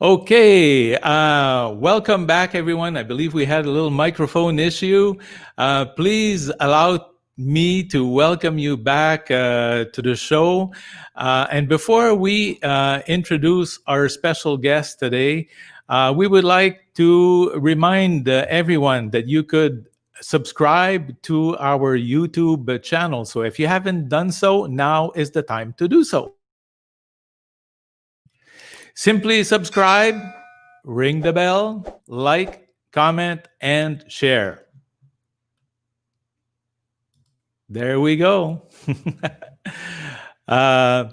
Okay, welcome back, everyone. I believe we had a little microphone issue. Please allow me to welcome you back to the show. And before we introduce our special guest today, we would like to remind everyone that you could subscribe to our YouTube channel. So if you haven't done so, now is the time to do so. Simply subscribe, ring the bell, like, comment, and share. There we go. uh,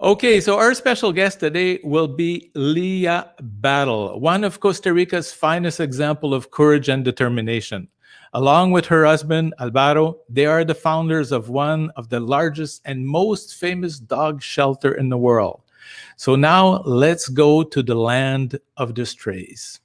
okay, so our special guest today will be Lya Battle, one of Costa Rica's finest example of courage and determination. Along with her husband, Alvaro, they are the founders of one of the largest and most famous dog shelter in the world. So now let's go to the land of the strays.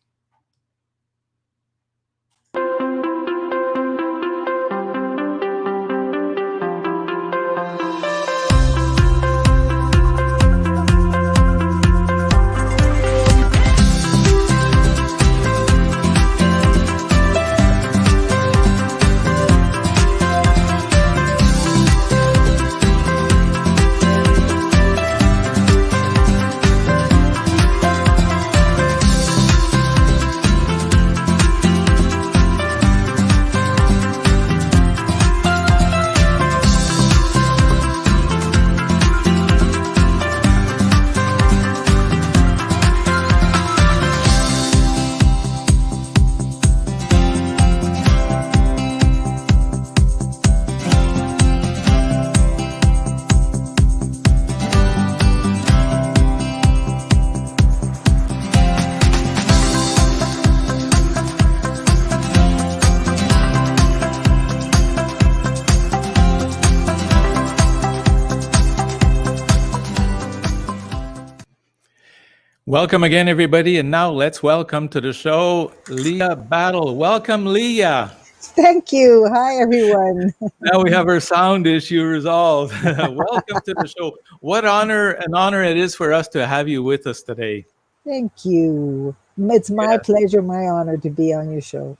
Welcome again, everybody. And now let's welcome to the show Lya Battle. Welcome, Lya. Thank you. Hi, everyone. Now we have our sound issue resolved. Welcome to the show. What honor it is for us to have you with us today. Thank you. It's my pleasure, my honor to be on your show.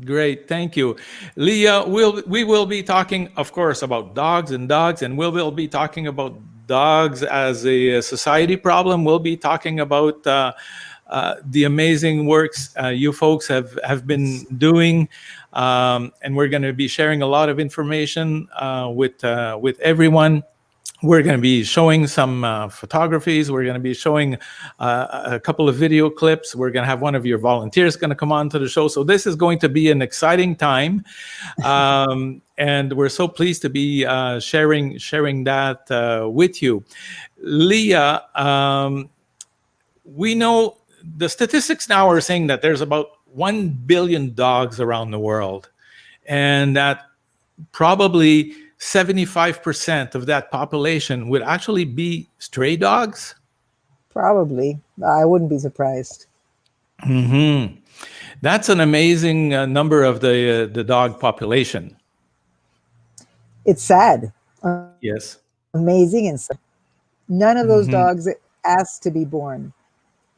Great, thank you. Lya, we will be talking, of course, about dogs, and we will be talking about dogs as a society problem. We'll be talking about the amazing works you folks have been doing, and we're going to be sharing a lot of information with everyone. We're going to be showing some photographies. We're going to be showing a couple of video clips. We're going to have one of your volunteers going to come on to the show. So this is going to be an exciting time. And we're so pleased to be sharing that with you. Lya, we know the statistics now are saying that there's about 1 billion dogs around the world. And that probably 75% of that population would actually be stray dogs? Probably. I wouldn't be surprised. Mm-hmm. That's an amazing number of the dog population. It's sad. Yes. Amazing and sad. None of those dogs asked to be born.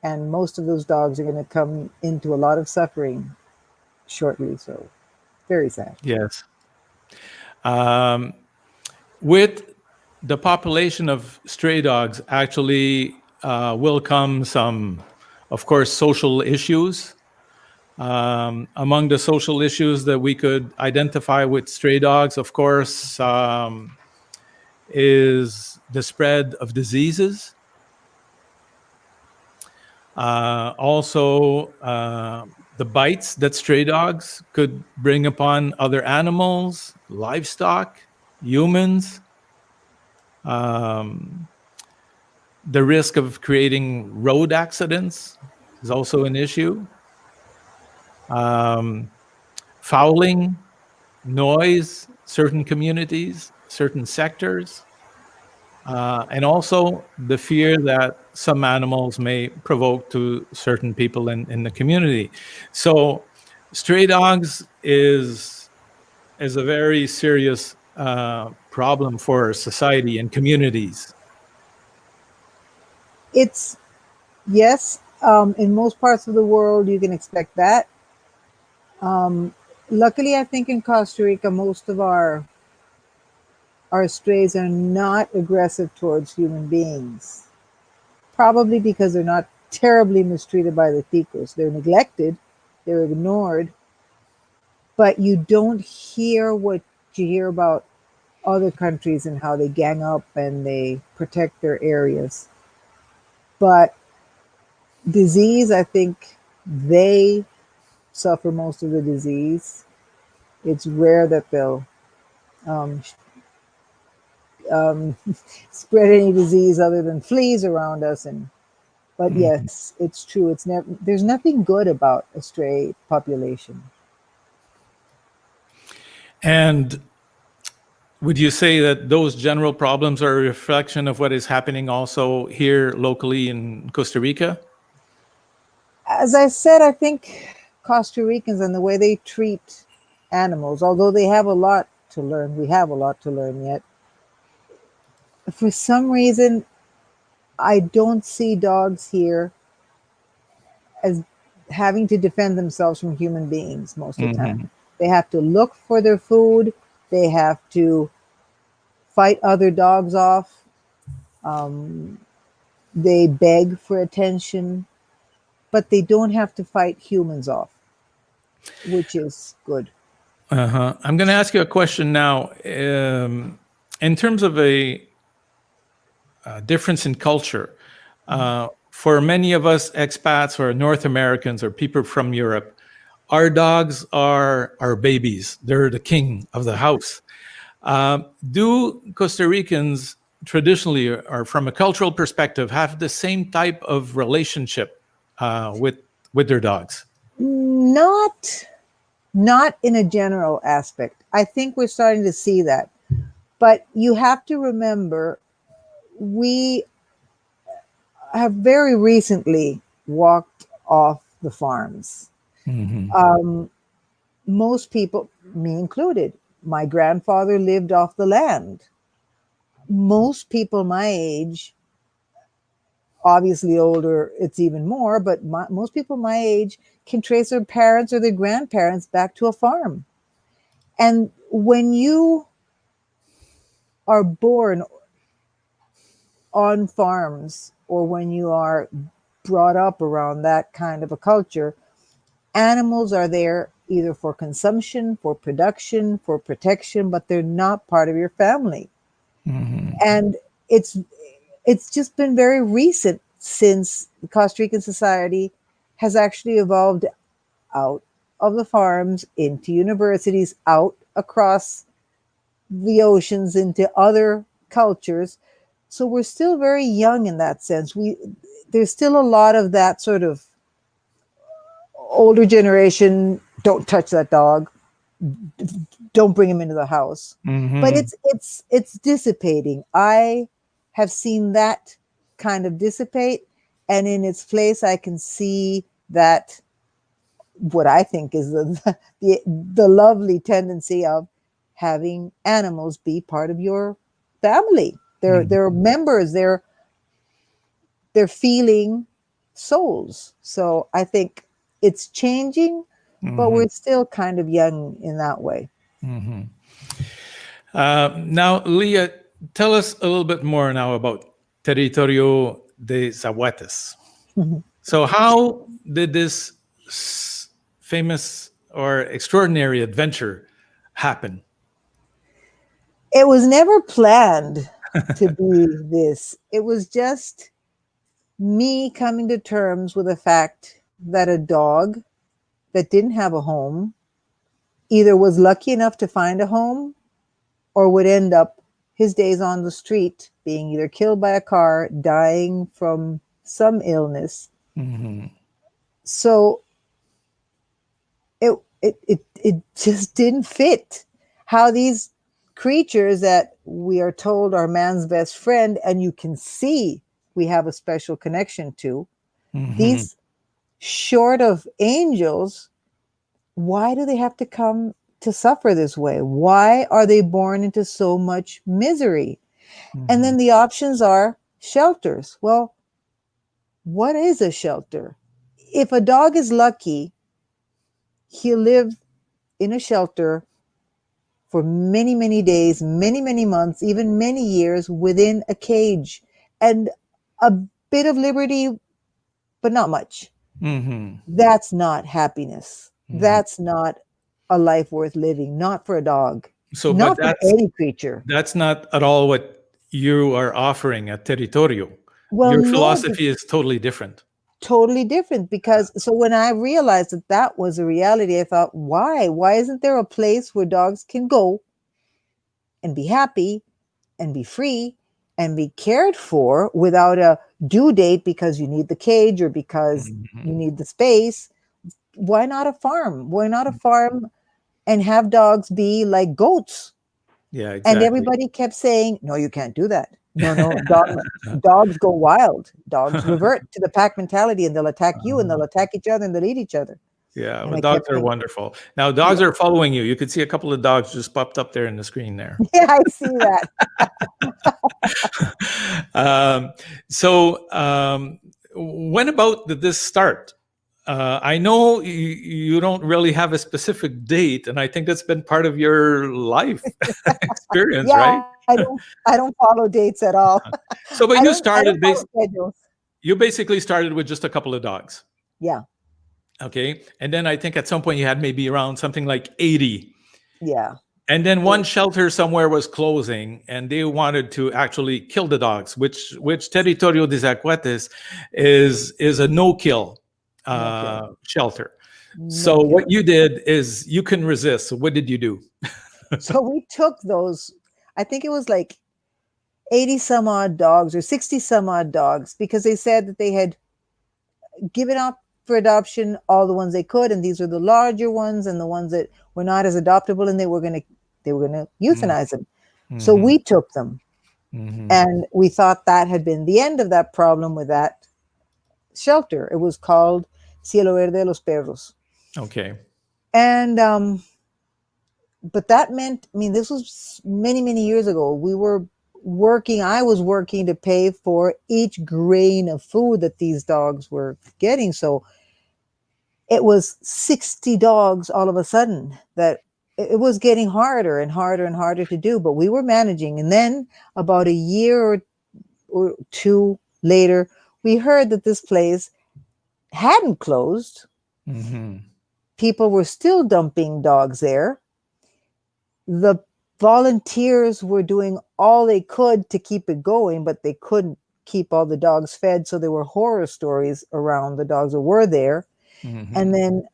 And most of those dogs are going to come into a lot of suffering shortly. So very sad. Yes. With the population of stray dogs, actually will come some, of course, social issues. Among the social issues that we could identify with stray dogs, of course, is the spread of diseases. Also, the bites that stray dogs could bring upon other animals, livestock, humans. The risk of creating road accidents is also an issue. Fouling, noise, certain communities, certain sectors. And also the fear that some animals may provoke to certain people in the community. So stray dogs is a very serious problem for society and communities. It's, yes, In most parts of the world, you can expect that. Um, Luckily, I think in Costa Rica, most of our strays are not aggressive towards human beings. Probably because they're not terribly mistreated by the ticos. They're neglected, they're ignored, but you don't hear what you hear about other countries and how they gang up and they protect their areas. But disease, I think they suffer most of the disease. It's rare that they'll um, um, spread any disease other than fleas around us. And but Mhm. yes, it's true. It's never there's nothing good about a stray population. And would you say that those general problems are a reflection of what is happening also here locally in Costa Rica? As I said, I think Costa Ricans and the way they treat animals, although they have a lot to learn, we have a lot to learn yet. For some reason, I don't see dogs here as having to defend themselves from human beings most of the time. Hmm. They have to look for their food, they have to fight other dogs off, um, they beg for attention, but they don't have to fight humans off, which is good. Uh-huh. I'm going to ask you a question now. In terms of a difference in culture, for many of us expats or North Americans or people from Europe, our dogs are our babies. They're the king of the house. Do Costa Ricans traditionally, or from a cultural perspective, have the same type of relationship with their dogs? Not not in a general aspect. I think we're starting to see that. But you have to remember we have very recently walked off the farms. Hmm. Um, Most people, me included, my grandfather lived off the land. Most people my age, obviously older, it's even more, but most people my age can trace their parents or their grandparents back to a farm. And when you are born on farms or when you are brought up around that kind of a culture, animals are there either for consumption, for production, for protection, but they're not part of your family. Hmm. And it's it's just been very recent since the Costa Rican society has actually evolved out of the farms into universities, out across the oceans into other cultures. So we're still very young in that sense. We There's still a lot of that sort of older generation, don't touch that dog, don't bring him into the house. But Hmm. it's dissipating. I have seen that kind of dissipate, and in its place I can see that what I think is the lovely tendency of having animals be part of your family. They're members, they're feeling souls. So I think it's changing, but Hmm. we're still kind of young in that way. Hmm. Now, Leah, tell us a little bit more now about Territorio de Zaguates. So, how did this famous or extraordinary adventure happen? It was never planned to be this. It was just me coming to terms with the fact that a dog that didn't have a home either was lucky enough to find a home or would end up his days on the street being either killed by a car, dying from some illness. Hmm. So it just didn't fit how these creatures that we are told are man's best friend, and you can see we have a special connection to, Hmm. these short of angels, why do they have to come to suffer this way? Why are they born into so much misery? And Hmm. then the options are shelters. Well, what is a shelter? if a dog is lucky, he'll live in a shelter for many, many days, many, many months, even many years within a cage and a bit of liberty, but not much. Hmm. That's not happiness. Hmm. That's not a life worth living, not for a dog, So, but not for any creature. that's not at all what you are offering at Territorio. Well, Your no, philosophy is totally different. totally different because so when I realized that that was a reality, I thought, why? Why isn't there a place where dogs can go and be happy and be free and be cared for without a due date because you need the cage or because you Mhm. need the space? Why not a farm? Why not a farm and have dogs be like goats? Yeah, And exactly. everybody kept saying, no, you can't do that. No, no, dogs go wild. Dogs revert to the pack mentality and they'll attack you and they'll attack each other and they'll eat each other. Yeah, And but I dogs kept are saying, wonderful. Now, dogs yeah, are following you. You could see a couple of dogs just popped up there in the screen there. yeah, I see that. um, so, when about did this start? I know you don't really have a specific date, and I think that's been part of your life experience, right? Yeah, I don't follow dates at all. So, but I don't follow schedules. you basically started with just a couple of dogs, Yeah, okay? And then I think at some point you had maybe around something like 80. yeah. And then one It- shelter somewhere was closing, and they wanted to actually kill the dogs, which Territorio de Zaguates is a no kill no kill. shelter. No So what kill. you did is you can resist. So what did you do? So we took those, I think it was like 80 some odd dogs or 60 some odd dogs because they said that they had given up for adoption all the ones they could, and these were the larger ones and the ones that were not as adoptable, and they were gonna euthanize them. So Mm-hmm. we took them, Mm-hmm. and we thought that had been the end of that problem with that shelter. It was called Cielo Verde de los Perros, Okay. and but that meant, I mean, this was many, many years ago. I was working to pay for each grain of food that these dogs were getting. So it was 60 dogs all of a sudden that it was getting harder and harder and harder to do, but we were managing. And then about a year or two later, we heard that this place hadn't closed. Mm-hmm. People were still dumping dogs there. The volunteers were doing all they could to keep it going, but they couldn't keep all the dogs fed. So there were horror stories around the dogs that were there. And Mm-hmm. then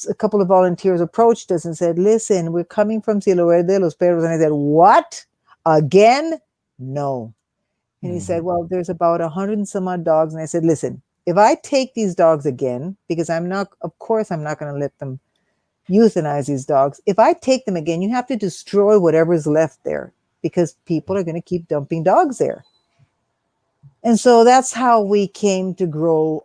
a couple of volunteers approached us and said, listen, we're coming from Cielo Verde de los Perros. And I said, what? Again? No. And he Mm-hmm. said, well, there's about 100 and some odd dogs. And I said, listen, if I take these dogs again, because of course, I'm not going to let them euthanize these dogs. If I take them again, you have to destroy whatever's left there because people are going to keep dumping dogs there. And so that's how we came to grow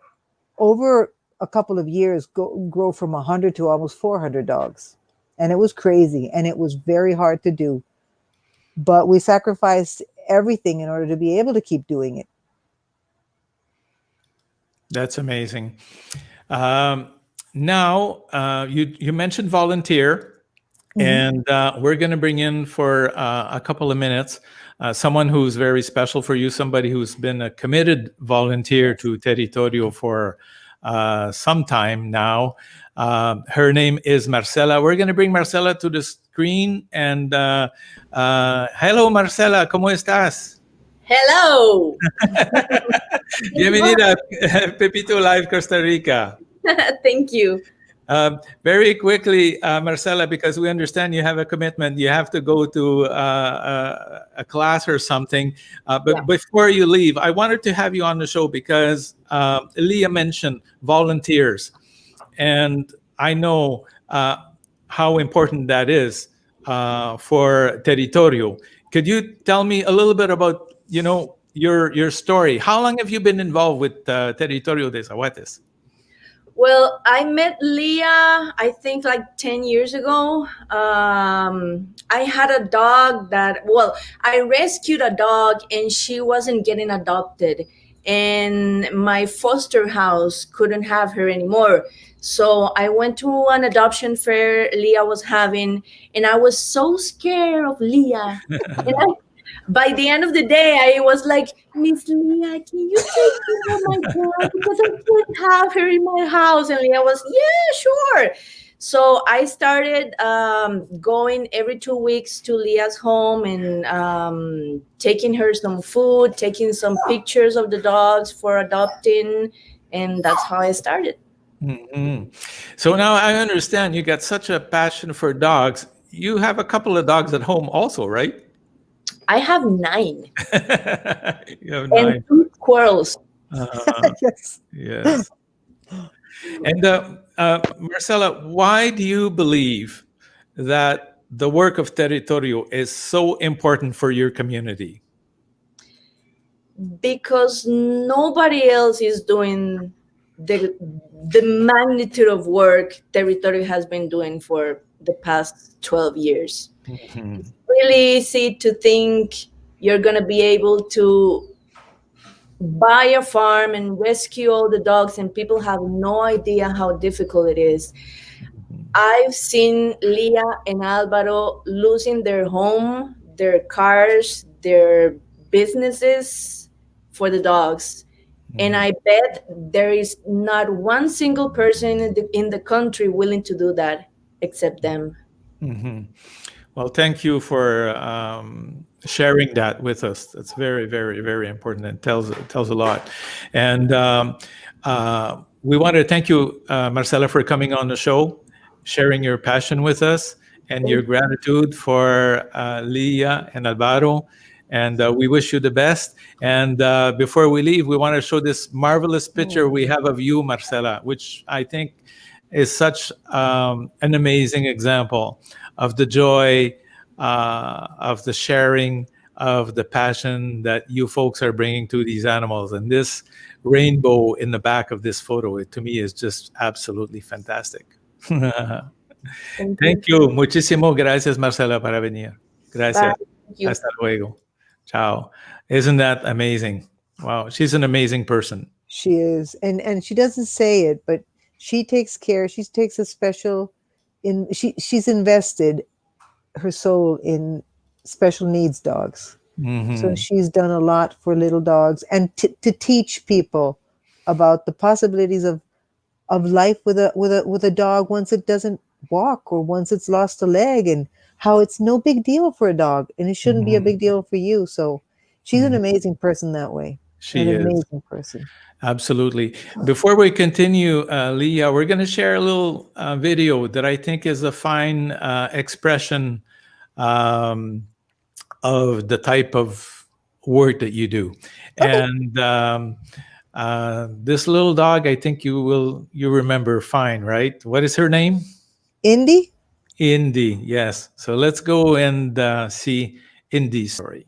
over a couple of years, grow from 100 to almost 400 dogs. And it was crazy and it was very hard to do. But we sacrificed everything in order to be able to keep doing it. That's amazing. Um, Now, you mentioned volunteer. Mhm. And we're going to bring in for a couple of minutes someone who's very special for you, somebody who's been a committed volunteer Yes. to Territorio for some time now. Her name is Marcela. We're going to bring Marcela to the screen. And hello, Marcela, ¿cómo estás? Hello. Thank you for Bienvenida a Pepito Live Costa Rica. thank you. Very quickly, Marcela, because we understand you have a commitment, you have to go to a class or something. Yeah. But before you leave, I wanted to have you on the show because Lya mentioned volunteers, and I know how important that is for Territorio. Could you tell me a little bit about your story? How long have you been involved with Territorio de Zaguates? Well, I met Leah, I think like 10 years ago. I had a dog I rescued a dog and she wasn't getting adopted. and my foster house couldn't have her anymore. So I went to an adoption fair Lya was having, and I was so scared of Lya. And by the end of the day, I was like, Miss Lya, can you take care of my dog? Because I can't have her in my house. And Lya was, yeah, sure. So I started going every 2 weeks to Lya's home and taking her some food, taking some pictures of the dogs for adopting. And that's how I started. Mhm. So now I understand you got such a passion for dogs. You have a couple of dogs at home also, right? I have 9 You have and 9. 2 squirrels. Yes. Yes. And Marcela, why do you believe that the work of Territorio is so important for your community? Because nobody else is doing the magnitude of work Territory has been doing for the past 12 years. Mhm. Really easy to think you're going to be able to buy a farm and rescue all the dogs, and people have no idea how difficult it is. I've seen Lya and Alvaro losing their home, their cars, their businesses for the dogs. And Mhm. I bet there is not one single person in the country willing to do that except them. Mhm. Well, thank you for sharing that with us. That's very, very, very important and tells a lot. And we want to thank you, Marcela, for coming on the show, sharing your passion with us and your Thank gratitude for Lya and Alvaro. And we wish you the best. And before we leave, we want to show this marvelous picture we have of you, Marcela, which I think is such an amazing example of the joy, of the sharing, of the passion that you folks are bringing to these animals. And this rainbow in the back of this photo, it, to me, is just absolutely fantastic. thank Thank you. you. Muchísimo gracias, Marcela, para venir. Bye. Gracias. Thank you. Hasta luego. Ciao. Isn't that amazing? Wow, she's an amazing person. She is, and she doesn't say it, but she takes care. She takes a special in. She's invested her soul in special needs dogs. So Mhm. she's done a lot for little dogs and to teach people about the possibilities of life with a dog once it doesn't walk or once it's lost a leg, and how it's no big deal for a dog and it shouldn't be a Mhm. big deal for you. So she's an Mhm. amazing person that way. An She is. amazing person. Absolutely. Before we continue, Lya, we're going to share a little video that I think is a fine expression um, of the type of work that you do. Okay. And this little dog, I think you remember fine, right? What is her name? Indy. Indy. Yes. So let's go and see Indy's story.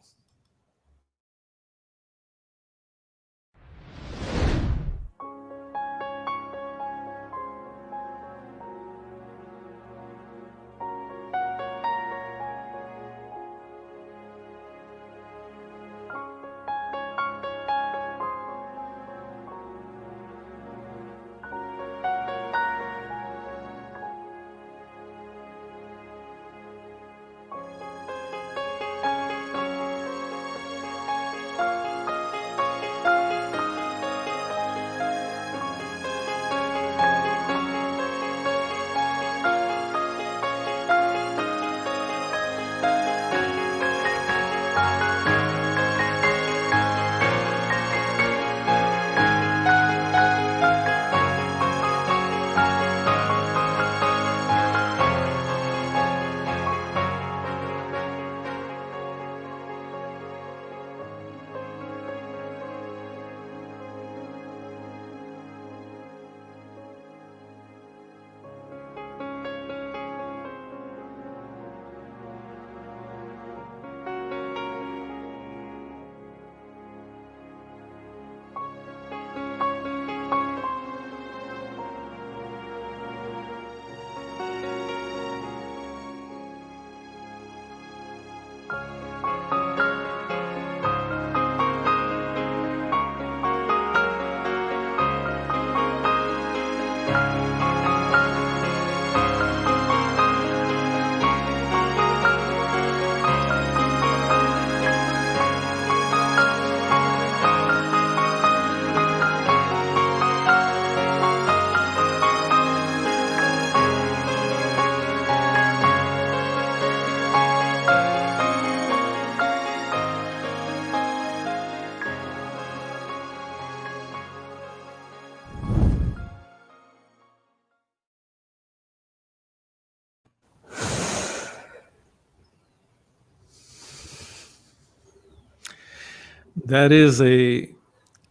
That is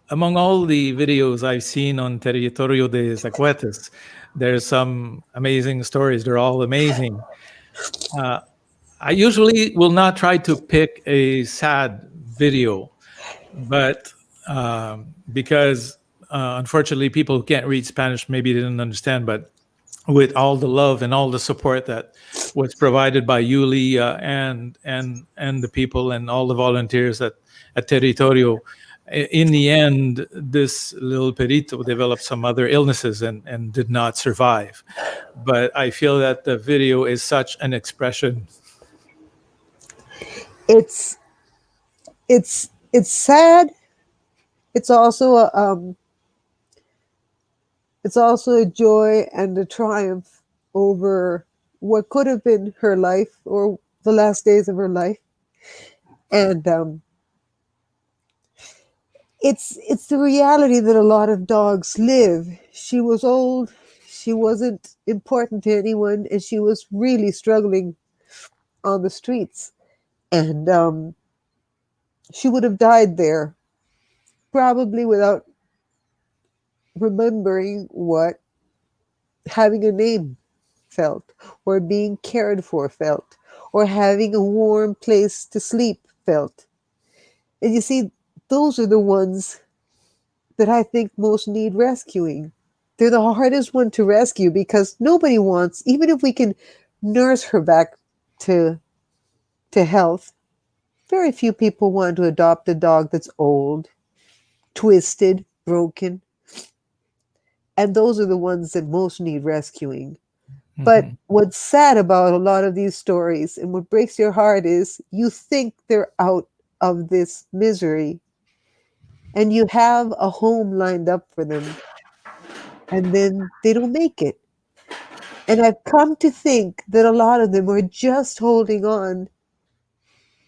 among all the videos I've seen on Territorio de Zaguates, there's some amazing stories. They're all amazing. Uh, I usually will not try to pick a sad video, but because unfortunately people who can't read Spanish maybe didn't understand, but with all the love and all the support that was provided by Yuli and the people and all the volunteers at Territorio. In the end, this little perito developed some other illnesses and did not survive. But I feel that the video is such an expression. It's it's sad. It's also a joy and a triumph over what could have been her life or the last days of her life, and it's the reality that a lot of dogs live. She was old, she wasn't important to anyone, and she was really struggling on the streets, and she would have died there probably without remembering what having a name felt, or being cared for felt, or having a warm place to sleep felt. And you see, those are the ones that I think most need rescuing. They're the hardest one to rescue because nobody wants, even if we can nurse her back to health, very few people want to adopt a dog that's old, twisted, broken. And those are the ones that most need rescuing. But what's sad about a lot of these stories and what breaks your heart is you think they're out of this misery and you have a home lined up for them and then they don't make it. And I've come to think that a lot of them are just holding on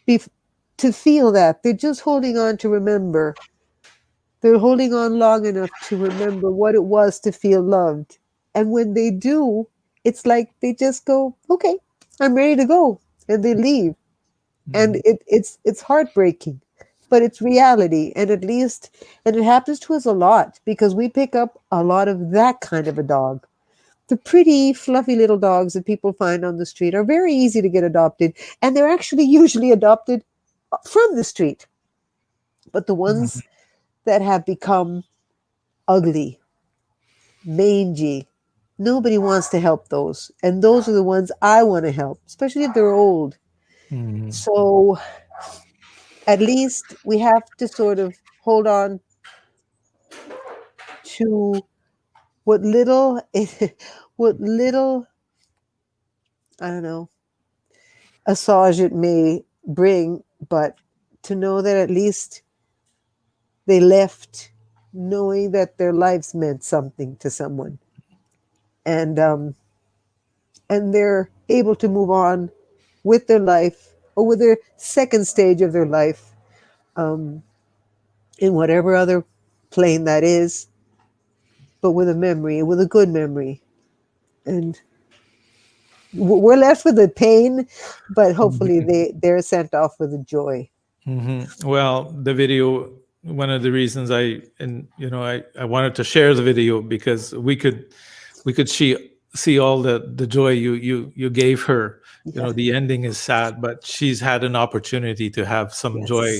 to feel that. They're just holding on to remember. They're holding on long enough to remember what it was to feel loved. And when they do, it's like they just go, okay, I'm ready to go. And they leave. And it's heartbreaking, but it's reality. And at least, and it happens to us a lot because we pick up a lot of that kind of a dog. The pretty, fluffy little dogs that people find on the street are very easy to get adopted. And they're actually usually adopted from the street. But the ones that have become ugly, mangy, nobody wants to help those. And those are the ones I want to help, especially if they're old. So at least we have to sort of hold on to what little, what little, I don't know, assuage it may bring, but to know that at least they left knowing that their lives meant something to someone. And they're able to move on with their life or with their second stage of their life, in whatever other plane that is, but with a memory, with a good memory. And we're left with the pain, but hopefully they're sent off with the joy. Well, the video, one of the reasons I wanted to share the video because we could see all the joy you gave her. Yeah. The ending is sad, but she's had an opportunity to have some Yes. joy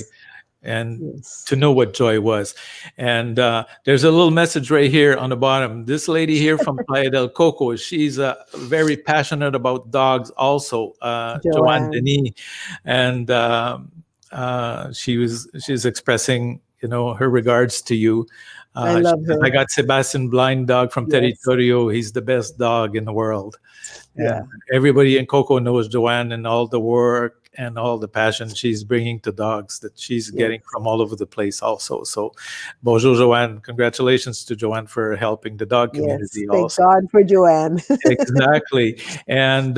and Yes. to know what joy was. And there's a little message right here on the bottom. This lady here from Playa del Coco, she's very passionate about dogs also, Joanne Joanne. Denis. And she's expressing, her regards to you. I love I her. got Sebastian Blind Dog from Yes. Territorio. He's the best dog in the world. Yeah. And everybody in Coco knows Joanne and all the work and all the passion she's bringing to dogs that she's Yes. getting from all over the place also. So bonjour, Joanne. Congratulations to Joanne for helping the dog Yes. community Thank also. God for Joanne. Exactly. And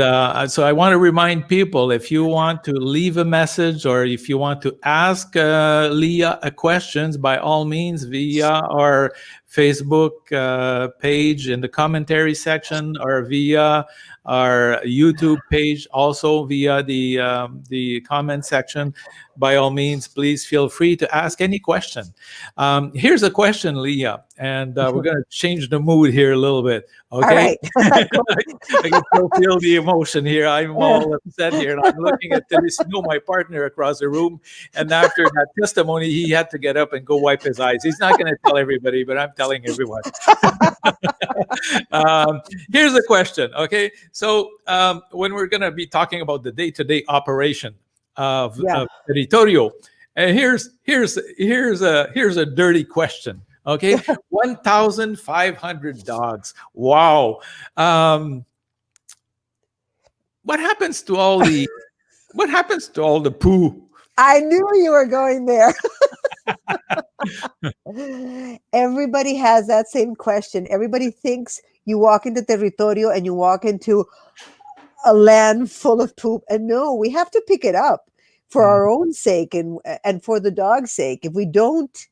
so I want to remind people, if you want to leave a message or if you want to ask Lya a questions, by all means, via our Facebook page in the commentary section or via our YouTube page, also via the comment section. By all means, please feel free to ask any question. Here's a question, Lya, and we're going to change the mood here a little bit. All Okay. right. Go. I can still feel the emotion here. I'm all upset here. And I'm looking at Teresino, my partner across the room. And after that testimony, he had to get up and go wipe his eyes. He's not going to tell everybody, but I'm telling everyone. um, Here's a question. Okay. So when we're going to be talking about the day-to-day operation Yeah. of Territorio, and here's a dirty question. Okay, 1,500 dogs. Wow. Um, what happens to all the poo? I knew you were going there. Everybody has that same question. Everybody thinks you walk into Territorio and you walk into a land full of poop. And no, we have to pick it up for our own sake and for the dog's sake. If we don't,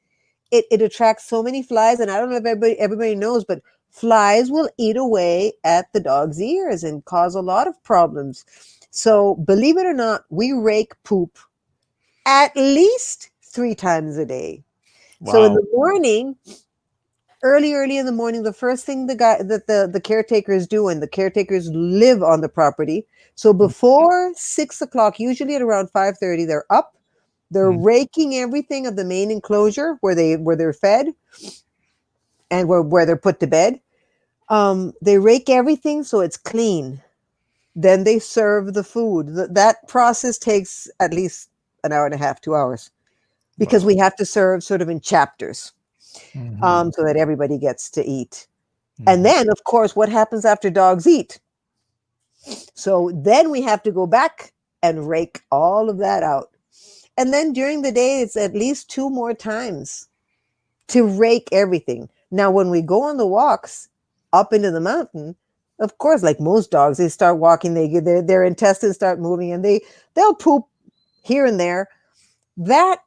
it attracts so many flies. And I don't know if everybody knows, but flies will eat away at the dog's ears and cause a lot of problems. So believe it or not, we rake poop at least 3 times a day. So in Wow. the morning, early in the morning, the first thing the caretakers do, and the caretakers live on the property. So before 6 o'clock, usually at around 5:30, they're up. They're raking everything of the main enclosure where they're fed and where they're put to bed. They rake everything so it's clean. Then they serve the food. That process takes at least an hour and a half, 2 hours, because we have to serve sort of in chapters, so that everybody gets to eat. And then, of course, what happens after dogs eat? So then we have to go back and rake all of that out. And then during the day, it's at least 2 more times to rake everything. Now, when we go on the walks up into the mountain, of course, like most dogs, they start walking, their intestines start moving, and they'll poop here and there. That's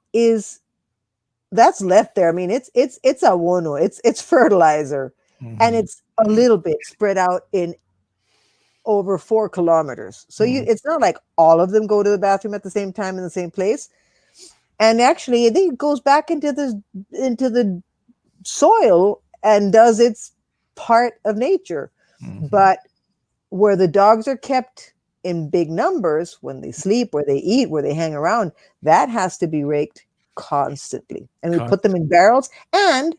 left there. I mean, it's abono, it's fertilizer, and it's a little bit spread out in over 4 kilometers. So it's not like all of them go to the bathroom at the same time in the same place. And actually, I think it goes back into the soil and does its part of nature. But where the dogs are kept in big numbers, when they sleep, where they eat, where they hang around, that has to be raked constantly. And we put them in barrels, and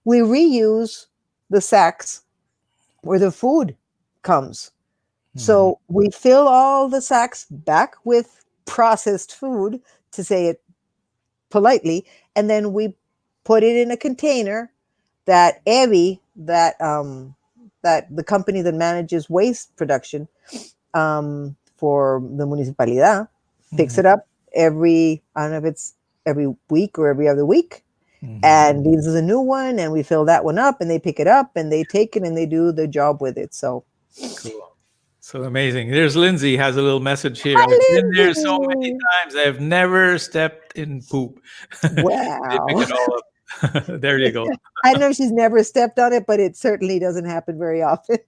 we reuse the sacks where the food comes. So we fill all the sacks back with processed food, to say it politely, and then we put it in a container that Evie, that the company that manages waste production for the municipalidad, picks it up every, I don't know if it's every week or every other week, and leaves us a new one, and we fill that one up, and they pick it up and they take it and they do the job with it. So Cool. So amazing. There's Lindsay has a little message here. hi, I've been there so many Lindsay. times. I've never stepped in poop. They pick Wow. it all up. There you go. I know she's never stepped on it, but it certainly doesn't happen very often.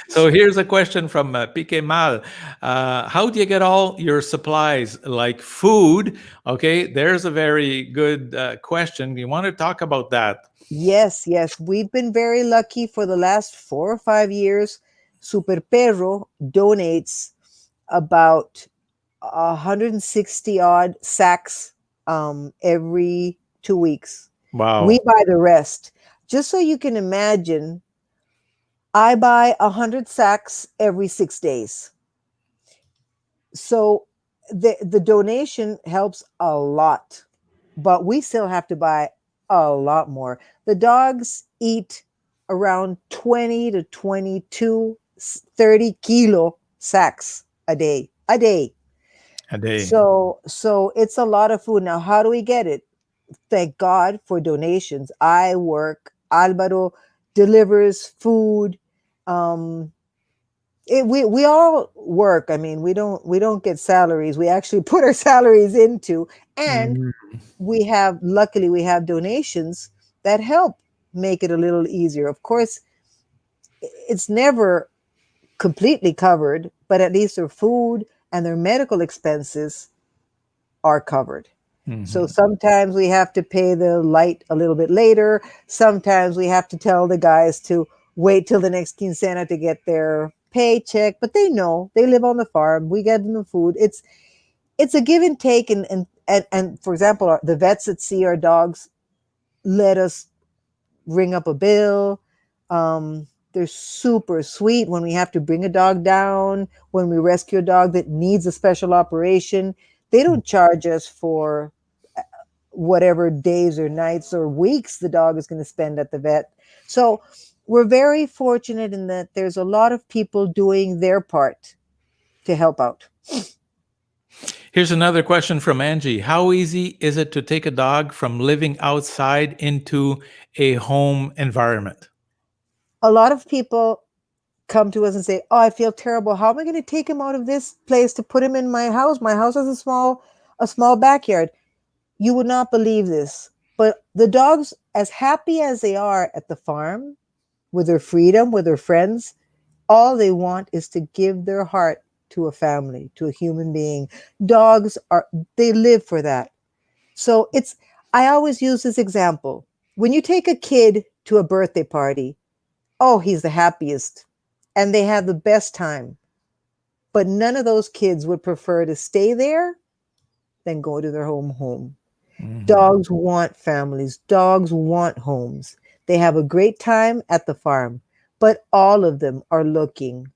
So here's a question from Pique Mal. How do you get all your supplies like food? Okay, there's a very good question. You want to talk about that? Yes. We've been very lucky for the last 4 or 5 years. Super Perro donates about 160 odd sacks every 2 weeks. Wow. We buy the rest. Just so you can imagine, I buy 100 sacks every 6 days. So the donation helps a lot, but we still have to buy A lot more. The dogs eat around 20 to 22, 30 kilo sacks a day. A day. A day. So it's a lot of food. Now, how do we get it? Thank God for donations. I work. Alvaro delivers food. Um, we all work. I mean, we don't get salaries. We actually put our salaries into, and Mhm. luckily we have donations that help make it a little easier. Of course, it's never completely covered, but at least their food and their medical expenses are covered. So Mhm. sometimes we have to pay the light a little bit later. Sometimes we have to tell the guys to wait till the next quincena to get their paycheck, but they know they live on the farm. We get them the food. It's a give and take, and for example, the vets that see our dogs let us ring up a bill. They're super sweet when we have to bring a dog down, when we rescue a dog that needs a special operation. They don't charge us for whatever days or nights or weeks the dog is going to spend at the vet. So we're very fortunate in that there's a lot of people doing their part to help out. Here's another question from Angie. How easy is it to take a dog from living outside into a home environment? A lot of people come to us and say, "Oh, I feel terrible. How am I going to take him out of this place to put him in my house? My house has a small backyard." You would not believe this, but the dogs, as happy as they are at the farm, with their freedom, with their friends, all they want is to give their heart to a family, to a human being. Dogs they live for that. So I always use this example. When you take a kid to a birthday party, oh, he's the happiest, and they have the best time. But none of those kids would prefer to stay there than go to their home. Mhm. Dogs want families. Dogs want homes. They have a great time at the farm, but all of them are looking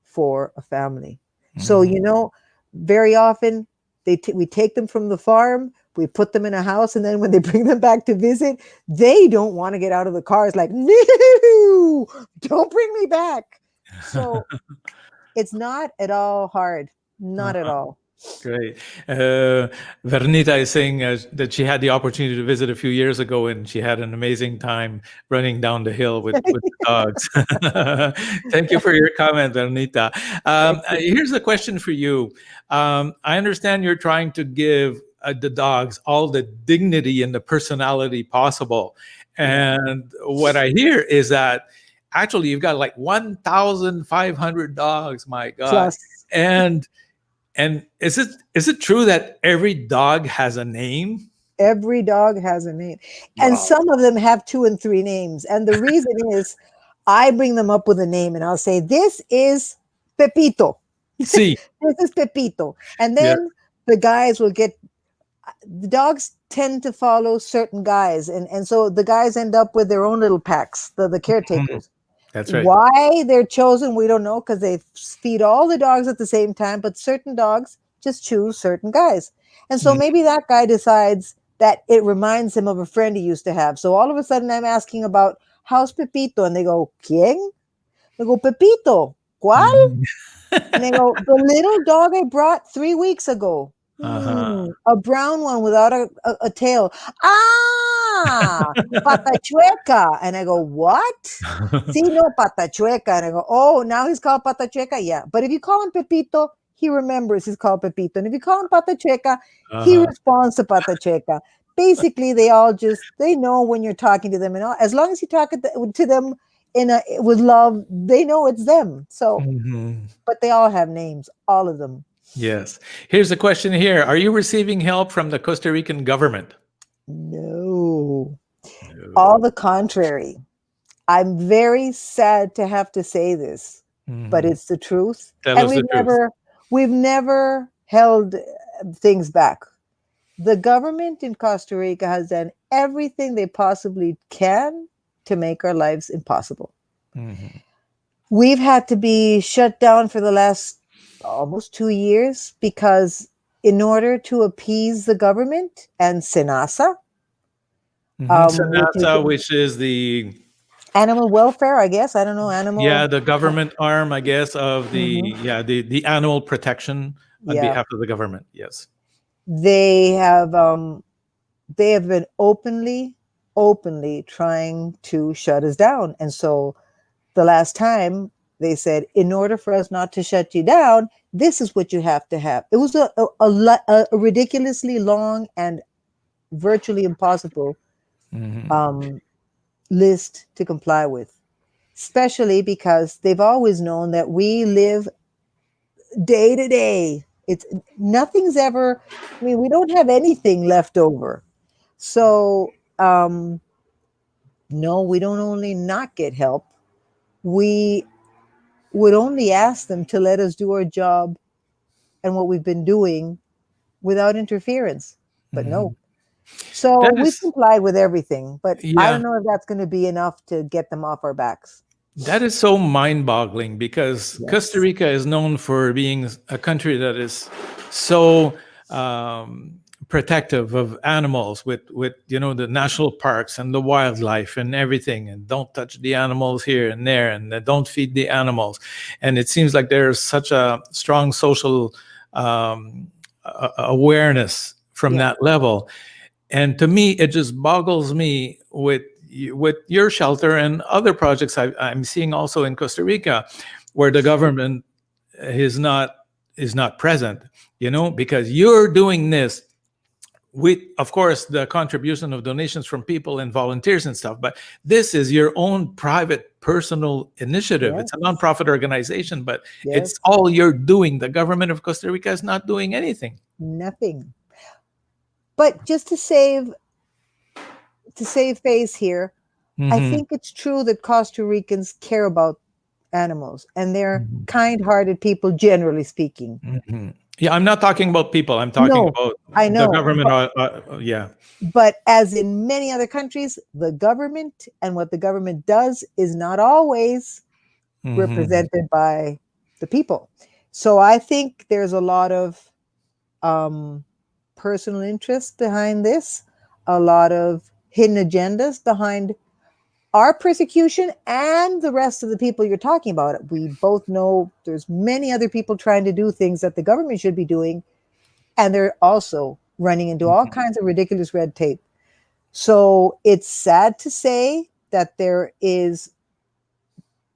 for a family. So, Mhm. very often we take them from the farm, we put them in a house, and then when they bring them back to visit, they don't want to get out of the car. It's like, no, don't bring me back. So it's not at all hard. Not at Uh-huh. all. Great. Vernita is saying that she had the opportunity to visit a few years ago and she had an amazing time running down the hill with the dogs. Thank you for your comment, Vernita. Thank you. Here's a question for you. I understand you're trying to give the dogs all the dignity and the personality possible. Yeah. And what I hear is that actually you've got like 1,500 dogs, my God. Plus, And is it true that every dog has a name? every dog has a name, and Wow. some of them have 2 and 3 names. And the reason is, I bring them up with a name, and I'll say, "This is Pepito. See, This is Pepito," and yeah. then the guys will get. The dogs tend to follow certain guys, and so the guys end up with their own little packs. The Mhm. caretakers. That's right. Why they're chosen, we don't know, because they feed all the dogs at the same time, but certain dogs just choose certain guys. And so Mm. maybe that guy decides that it reminds him of a friend he used to have. So all of a sudden I'm asking about, how's Pepito? And they go, ¿Quién? They go, Pepito. ¿Cuál? Mhm. And they go, the little dog I brought 3 weeks ago. Uh-huh. A brown one without a tail. Ah, Patachueca. And I go, what? See, no, Patachueca. And I go, oh, now he's called Patachueca? Yeah. But if you call him Pepito, he remembers he's called Pepito. And if you call him Patachueca, he Uh-huh. responds to Patachueca. Basically, they know when you're talking to them. And as long as you talk to them with love, they know it's them. So, Mhm. but they all have names, all of them. Yes. Here's a question here. Are you receiving help from the Costa Rican government? No, all No. the contrary. I'm very sad to have to say this, but Mhm. it's the truth. Tell And us the truth. we've never held things back. The government in Costa Rica has done everything they possibly can to make our lives impossible. Mhm. We've had to be shut down for the last almost 2 years because in order to appease the government and Senasa, Which is SENASA, which is the animal welfare, I guess. I don't know, animal. the government arm, I guess, of Mhm. the animal protection on Yeah, behalf of the government. Yes. they have been openly trying to shut us down, and so the last time they said, in order for us not to shut you down, this is what you have to have. It was a ridiculously long and virtually impossible Hmm. list to comply with, especially because they've always known that we live day to day. It's nothing's ever, I mean, we don't have anything left over. So, no, we don't only not get help, we would only ask them to let us do our job and what we've been doing without interference. But no. Hmm. So That we've is, complied with everything, but I yeah, don't know if that's going to be enough to get them off our backs. that is so mind-boggling because Costa Yes. Rica is known for being a country that is so protective of animals with the national parks and the wildlife and everything, and don't touch the animals here and there, and don't feed the animals. And it seems like there's such a strong social awareness from Yeah. that level. And to me, it just boggles me with your shelter and other projects I'm seeing also in Costa Rica, where the government is not present. Because you're doing this with, of course, the contribution of donations from people and volunteers and stuff. But this is your own private, personal initiative. Yes. It's a nonprofit organization, but it's Yes. all you're doing. The government of Costa Rica is not doing anything. Nothing. But just to save face here, I Hmm. think it's true that Costa Ricans care about animals and they're kind-hearted people, generally speaking. Hmm. Yeah, I'm not talking about people. I'm talking No, about I the know. government. Yeah. But as in many other countries, the government and what the government does is not always Hmm. represented by the people. So I think there's a lot of um, personal interest behind this, a lot of hidden agendas behind our persecution and the rest of the people you're talking about. We both know there's many other people trying to do things that the government should be doing, and they're also running into all kinds of ridiculous red tape. So it's sad to say that there's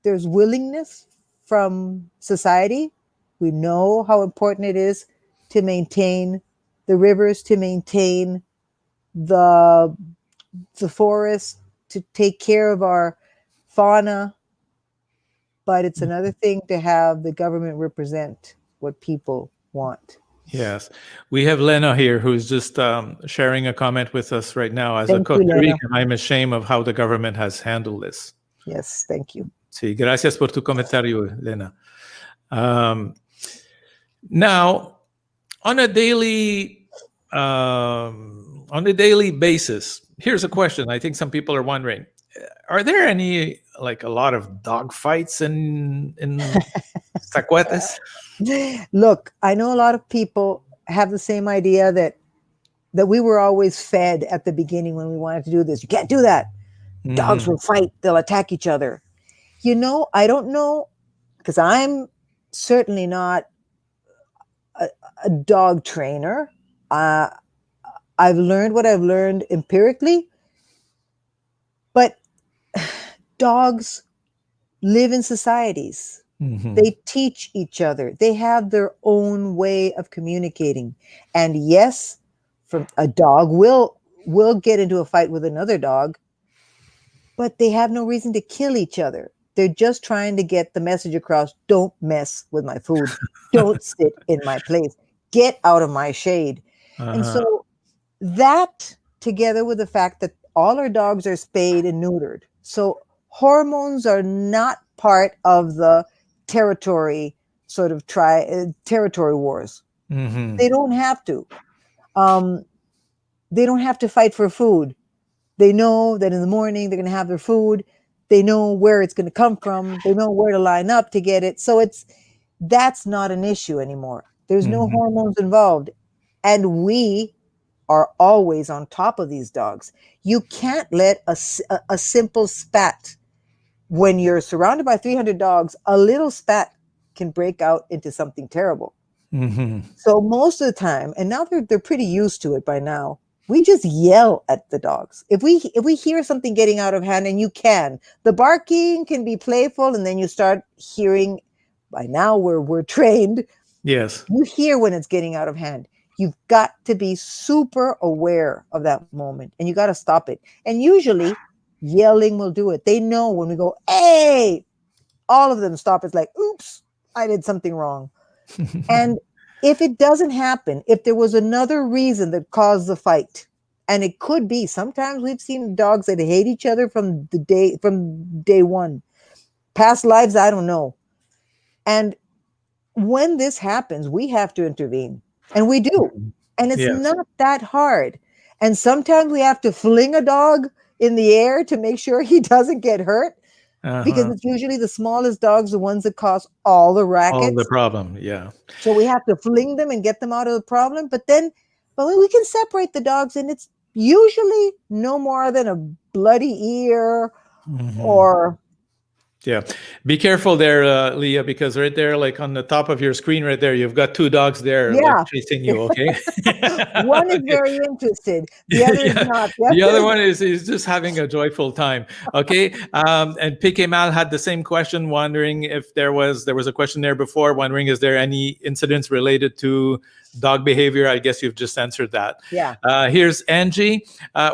willingness from society. We know how important it is to maintain the rivers, to maintain the the forest, to take care of our fauna. But it's another thing to have the government represent what people want. Yes. We have Lena here who's just sharing a comment with us right now. As a Thank you, Costa Lena. Rican, I'm ashamed of how the government has handled this. Yes, thank you. Sí, gracias por tu comentario, Lena. Um, Now, on a daily basis, here's a question. I think some people are wondering: are there any, like, a lot of dog fights in Zaguates? Look, I know a lot of people have the same idea that we were always fed at the beginning when we wanted to do this. You can't do that. Dogs Hmm. will fight, they'll attack each other. I don't know, because I'm certainly not a dog trainer. Uh, I've learned what I've learned empirically, but dogs live in societies. Hmm. They teach each other. They have their own way of communicating. And yes, from a dog will get into a fight with another dog, but they have no reason to kill each other. They're just trying to get the message across. Don't mess with my food. Don't sit in my place. Get out of my shade. And Uh-huh. so that, together with the fact that all our dogs are spayed and neutered. So hormones are not part of the territory sort of territory wars. Hmm. They don't have to. Um, they don't have to fight for food. They know that in the morning they're going to have their food. They know where it's going to come from. They know where to line up to get it. So that's not an issue anymore. There's no Hmm. hormones involved. And we are always on top of these dogs. You can't let a simple spat, when you're surrounded by 300 dogs, a little spat can break out into something terrible. Hmm. So most of the time, and now they're pretty used to it by now, we just yell at the dogs. If we hear something getting out of hand, and the barking can be playful, and then you start hearing, by now we're trained, Yes. you hear when it's getting out of hand. You've got to be super aware of that moment, and you got to stop it. And usually yelling will do it. They know when we go, hey, all of them stop. It's like, oops, I did something wrong. And if it doesn't happen, if there was another reason that caused the fight, and it could be, sometimes we've seen dogs that hate each other from day one. Past lives, I don't know. And when this happens, we have to intervene. And we do. And it's Yes. not that hard. And sometimes we have to fling a dog in the air to make sure he doesn't get hurt, because Uh-huh. it's usually the smallest dogs, the ones that cause all the All the rackets. problem. Yeah. So we have to fling them and get them out of the problem. But we can separate the dogs, and it's usually no more than a bloody ear Hmm. or, Yeah. Be careful there, Leah, because right there, like on the top of your screen right there, you've got two dogs there like yeah. chasing you, okay? One is Okay. very interested, the other is Yeah. not. The other one is just having a joyful time. Okay. And PK Mal had the same question, wondering if there was a question there before, wondering is there any incidents related to dog behavior? I guess you've just answered that. Yeah. Here's Angie.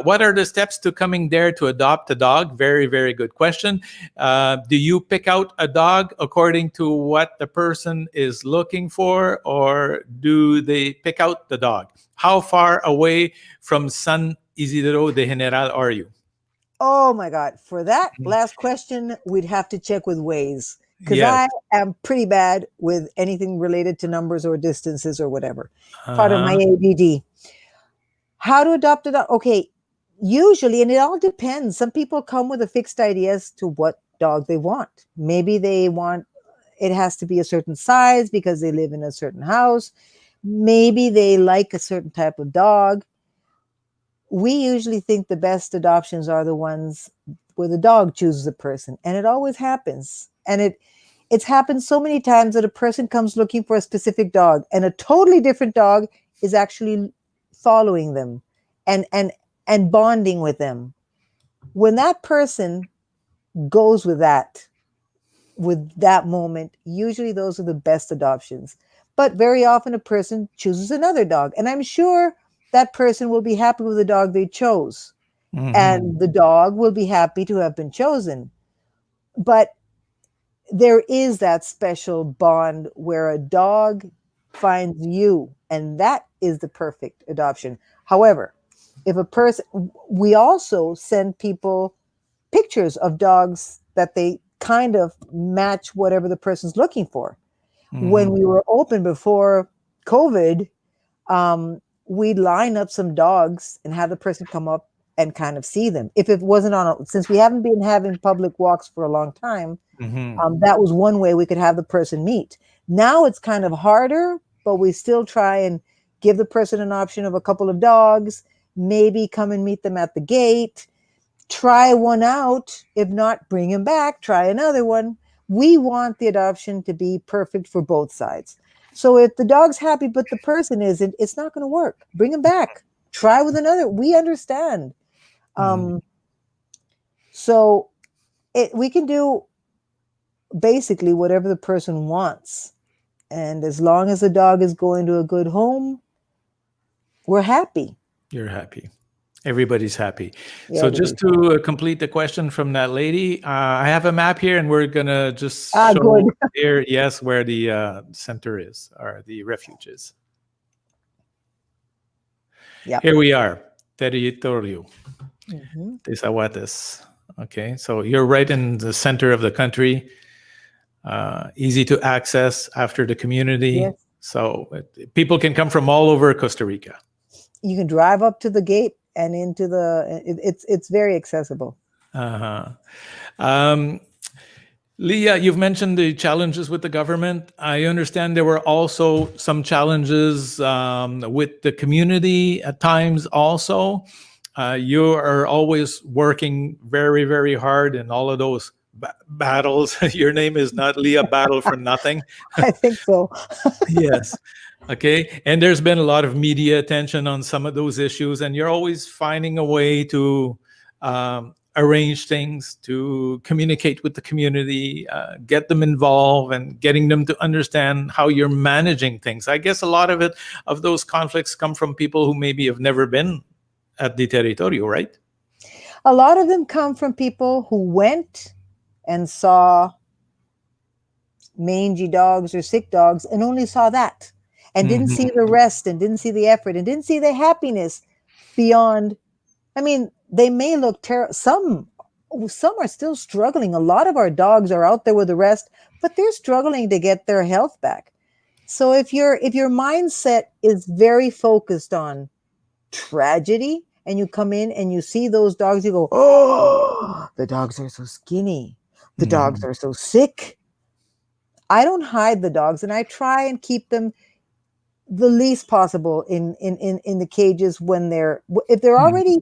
What are the steps to coming there to adopt a dog? Very, very good question. Do you pick out a dog according to what the person is looking for, or do they pick out the dog? How far away from San Isidro de General are you? Oh my God. For that last question, we'd have to check with Waze, because Yes. I am pretty bad with anything related to numbers or distances or whatever. Part of my Uh-huh. ADD. How to adopt a dog? Okay. Usually, and it all depends. Some people come with a fixed idea as to what dog they want. Maybe they want, it has to be a certain size because they live in a certain house. Maybe they like a certain type of dog. We usually think the best adoptions are the ones where the dog chooses a person, and it always happens. And it's happened so many times that a person comes looking for a specific dog, and a totally different dog is actually following them and bonding with them. When that person goes with that moment, usually those are the best adoptions. But very often a person chooses another dog, and I'm sure that person will be happy with the dog they chose, Mhm. and the dog will be happy to have been chosen. But there is that special bond where a dog finds you, and that is the perfect adoption. However, if a person, we also send people pictures of dogs that they kind of match whatever the person's looking for. When Mhm. we were open before COVID, we'd line up some dogs and have the person come up and kind of see them. If it wasn't since we haven't been having public walks for a long time, Mhm. that was one way we could have the person meet. Now it's kind of harder, but we still try and give the person an option of a couple of dogs, maybe come and meet them at the gate, try one out. If not, bring him back, try another one. We want the adoption to be perfect for both sides. So if the dog's happy, but the person isn't, it's not going to work. Bring him back. Try with another. We understand. Mhm. Um, so we can do basically whatever the person wants. And as long as the dog is going to a good home, we're happy. You're happy. Everybody's happy. Yeah, So just everybody's happy. to complete the question from that lady, I have a map here, and we're gonna just Ah, good. show here, yes, where the center is, or the refuge is. Yep. Here we are, Territorio Hmm. De Zaguates. Okay, so you're right in the center of the country, easy to access after the community. Yes. So people can come from all over Costa Rica. You can drive up to the gate and into it's very accessible. Uh-huh. Um, Leah, you've mentioned the challenges with the government. I understand there were also some challenges with the community at times also. You are always working very, very hard in all of those battles. Your name is not Lya Battle for nothing. I think so. Yes. Okay. And there's been a lot of media attention on some of those issues, and you're always finding a way to arrange things, to communicate with the community, get them involved, and getting them to understand how you're managing things. I guess a lot of it, of those conflicts, come from people who maybe have never been at the Territorio, right? A lot of them come from people who went and saw mangy dogs or sick dogs and only saw that and didn't see the rest and didn't see the effort and didn't see the happiness beyond. I mean, they may look terrible. Some are still struggling. A lot of our dogs are out there with the rest, but they're struggling to get their health back. So if your mindset is very focused on tragedy and you come in and you see those dogs, you go, oh, the dogs are so skinny. The dogs are so sick. I don't hide the dogs, and I try and keep them the least possible in the cages when if they're already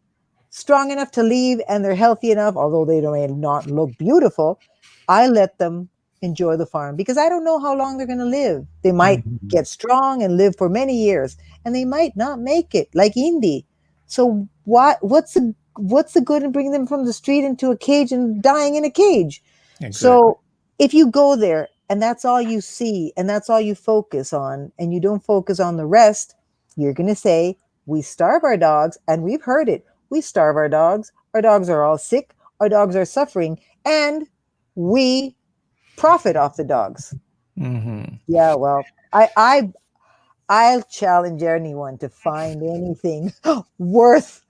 strong enough to leave and they're healthy enough, although they may not look beautiful, I let them enjoy the farm because I don't know how long they're going to live. They might get strong and live for many years, and they might not make it, like Indy. So what's the good in bringing them from the street into a cage and dying in a cage? Exactly. So if you go there and that's all you see and that's all you focus on and you don't focus on the rest, you're going to say, we starve our dogs, and we've heard it. We starve our dogs are all sick, our dogs are suffering, and we profit off the dogs. Yeah, well, I'll challenge anyone to find anything worth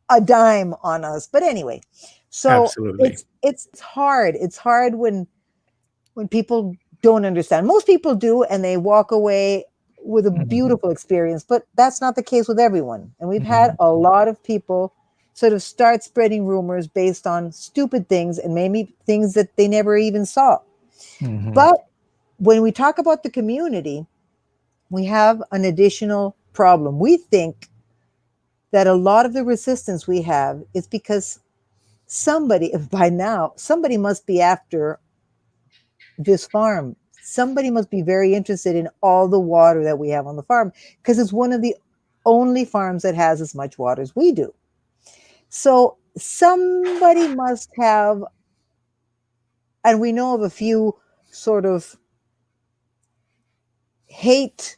a dime on us. But anyway, so absolutely. It's hard. It's hard when people don't understand. Most people do, and they walk away with a beautiful experience, but that's not the case with everyone. And we've had a lot of people sort of start spreading rumors based on stupid things and maybe things that they never even saw. But when we talk about the community, we have an additional problem. We think that a lot of the resistance we have is because somebody must be after this farm. Somebody must be very interested in all the water that we have on the farm because it's one of the only farms that has as much water as we do. So somebody must have, and we know of a few sort of hate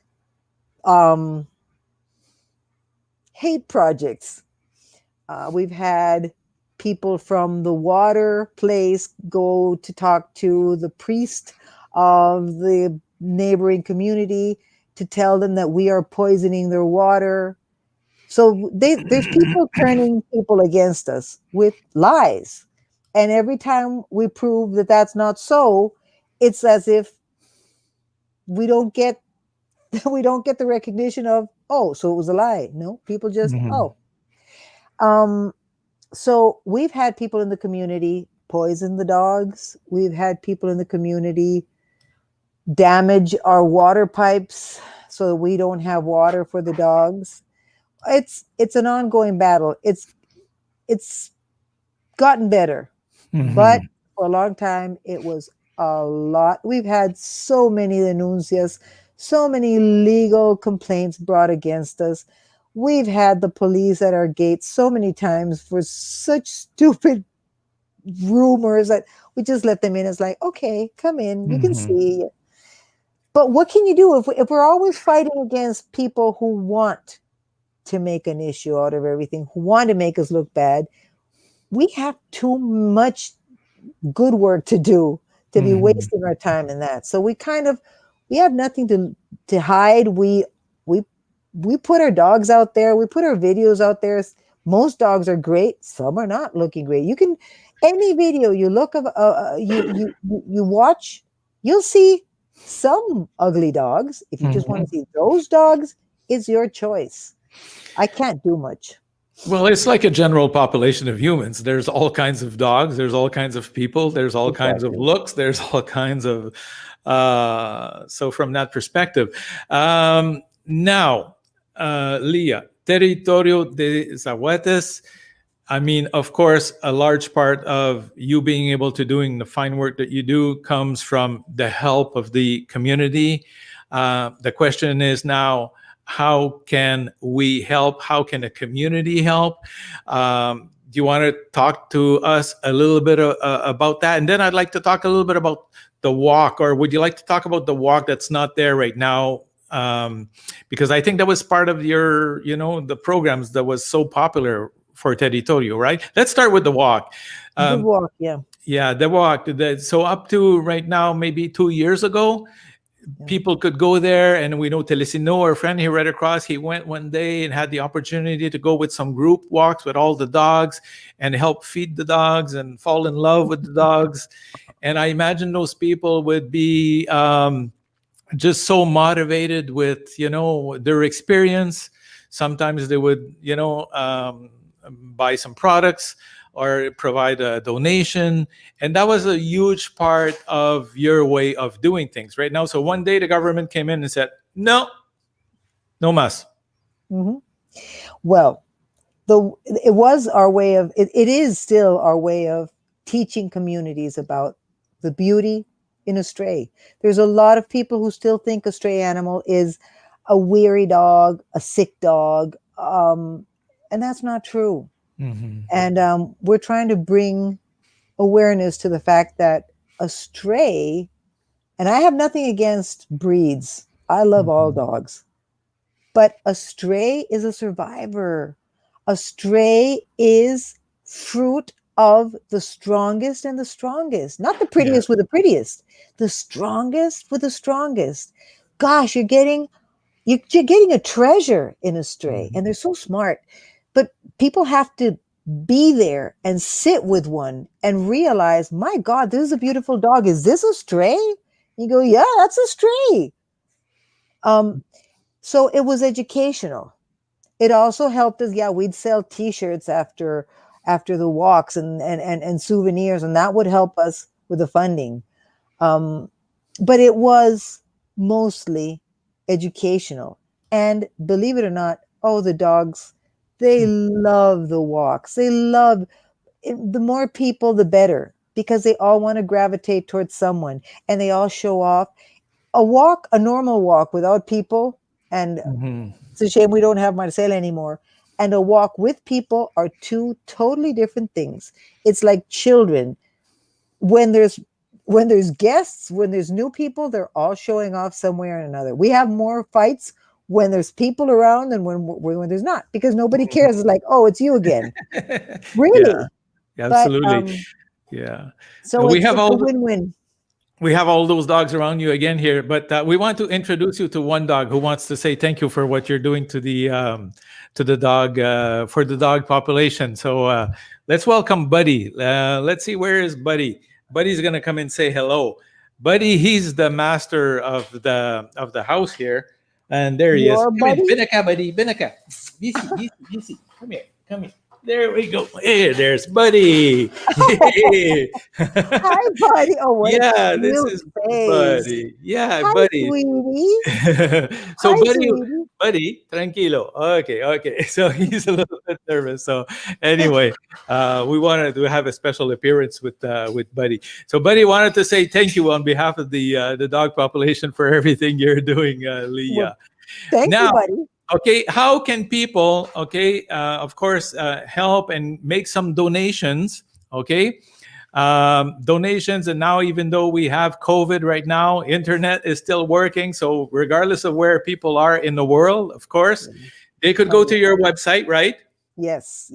projects. We've had people from the water place go to talk to the priest of the neighboring community to tell them that we are poisoning their water. So there's people turning people against us with lies. And every time we prove that that's not so, it's as if we don't get the recognition of, oh, so it was a lie. No, people just, so we've had people in the community poison the dogs. We've had people in the community damage our water pipes so that we don't have water for the dogs. It's an ongoing battle. It's gotten better, but for a long time it was a lot. We've had so many denuncias, so many legal complaints brought against us. We've had the police at our gates so many times for such stupid rumors that we just let them in. It's like, okay, come in, you can see. But what can you do if we're always fighting against people who want to make an issue out of everything, who want to make us look bad? We have too much good work to do to be wasting our time in that. So we have nothing to hide. We put our dogs out there. We put our videos out there. Most dogs are great. Some are not looking great. You can, any video you look of, you watch, you'll see some ugly dogs. If you just want to see those dogs, it's your choice. I can't do much. Well, it's like a general population of humans. There's all kinds of dogs. There's all kinds of people. There's all kinds of Exactly. looks. There's all kinds of. So from that perspective, now, Lya, Territorio de Zaguates. I mean, of course, a large part of you being able to doing the fine work that you do comes from the help of the community. The question is now, how can we help? How can a community help? Do you want to talk to us a little bit about that? And then I'd like to talk a little bit about the walk, or would you like to talk about the walk that's not there right now? Because I think that was part of your, the programs that was so popular for Territorio, right? Let's start with the walk. The walk, yeah. Yeah, the walk. So up to right now, maybe 2 years ago, people could go there, and we know Telecino, our friend here right across, he went one day and had the opportunity to go with some group walks with all the dogs and help feed the dogs and fall in love with the dogs. And I imagine those people would be just so motivated with, their experience. Sometimes they would, buy some products or provide a donation. And that was a huge part of your way of doing things right now. So one day the government came in and said, no, no mas. Mm-hmm. Well, it was our way of, it is still our way of teaching communities about the beauty in a stray. There's a lot of people who still think a stray animal is a weary dog, a sick dog, and that's not true. Mm-hmm. And we're trying to bring awareness to the fact that a stray, and I have nothing against breeds. I love all dogs. But a stray is a survivor. A stray is fruit of the strongest and the strongest, not the prettiest with the prettiest, the strongest with the strongest. Gosh, you're getting a treasure in a stray, and they're so smart. But people have to be there and sit with one and realize, my God, this is a beautiful dog. Is this a stray? You go, yeah, that's a stray. So it was educational. It also helped us. Yeah, we'd sell T-shirts after the walks and souvenirs, and that would help us with the funding. But it was mostly educational. And believe it or not, the dogs, they love the walks. They love the more people, the better, because they all want to gravitate towards someone, and they all show off. A normal walk without people, and it's a shame we don't have Marcela anymore, and a walk with people are two totally different things. It's like children. When there's guests, when there's new people, they're all showing off somewhere or another. We have more fights when there's people around than when there's not, because nobody cares. It's like, oh, it's you again. Really? Yeah, absolutely. So we it's have a all win-win. We have all those dogs around you again here, but we want to introduce you to one dog who wants to say thank you for what you're doing to the dog for the dog population. So let's welcome Buddy. Let's see, where is Buddy? Buddy's gonna come and say hello. Buddy, he's the master of the house here, and there he is. Your Come in, Buddy? Binaka, Buddy, Binaka. Easy. Come here. There we go. Hey, there's Buddy. Hey. Hi, Buddy. Oh, what Yeah, a this cute is face. Buddy. Yeah, Hi, Buddy. sweetie. So Hi, Buddy, sweetie. tranquilo. Okay. So he's a little bit nervous. So anyway, we wanted to have a special appearance with Buddy. So Buddy wanted to say thank you on behalf of the dog population for everything you're doing, Lya. Well, thank Now, you, Buddy. okay, how can people, of course, help and make some donations, okay? Donations, and now even though we have COVID right now, internet is still working. So regardless of where people are in the world, of course, they could go to your website, right? Yes.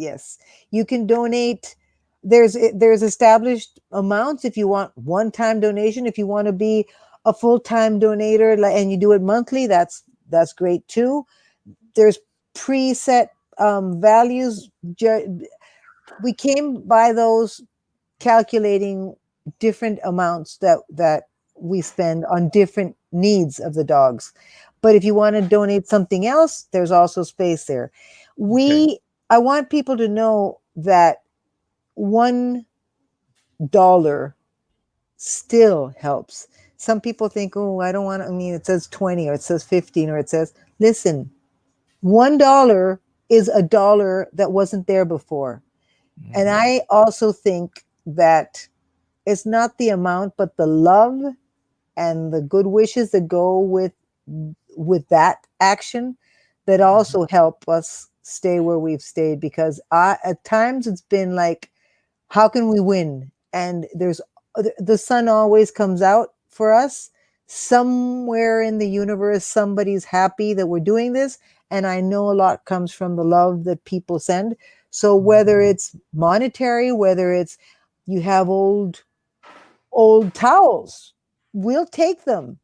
You can donate. There's established amounts if you want one-time donation. If you want to be a full-time donator and you do it monthly, that's great too. There's preset values. We came by those calculating different amounts that we spend on different needs of the dogs. But if you want to donate something else, there's also space there. We I want people to know that $1 still helps. Some people think, oh, I don't want to, I mean, it says 20 or it says 15 or it says, listen, $1 is a dollar that wasn't there before. And I also think that it's not the amount, but the love and the good wishes that go with that action that also help us stay where we've stayed. Because at times it's been like, how can we win? And the sun always comes out for us. Somewhere in the universe, somebody's happy that we're doing this. And I know a lot comes from the love that people send. So whether it's monetary, whether it's you have old towels, we'll take them.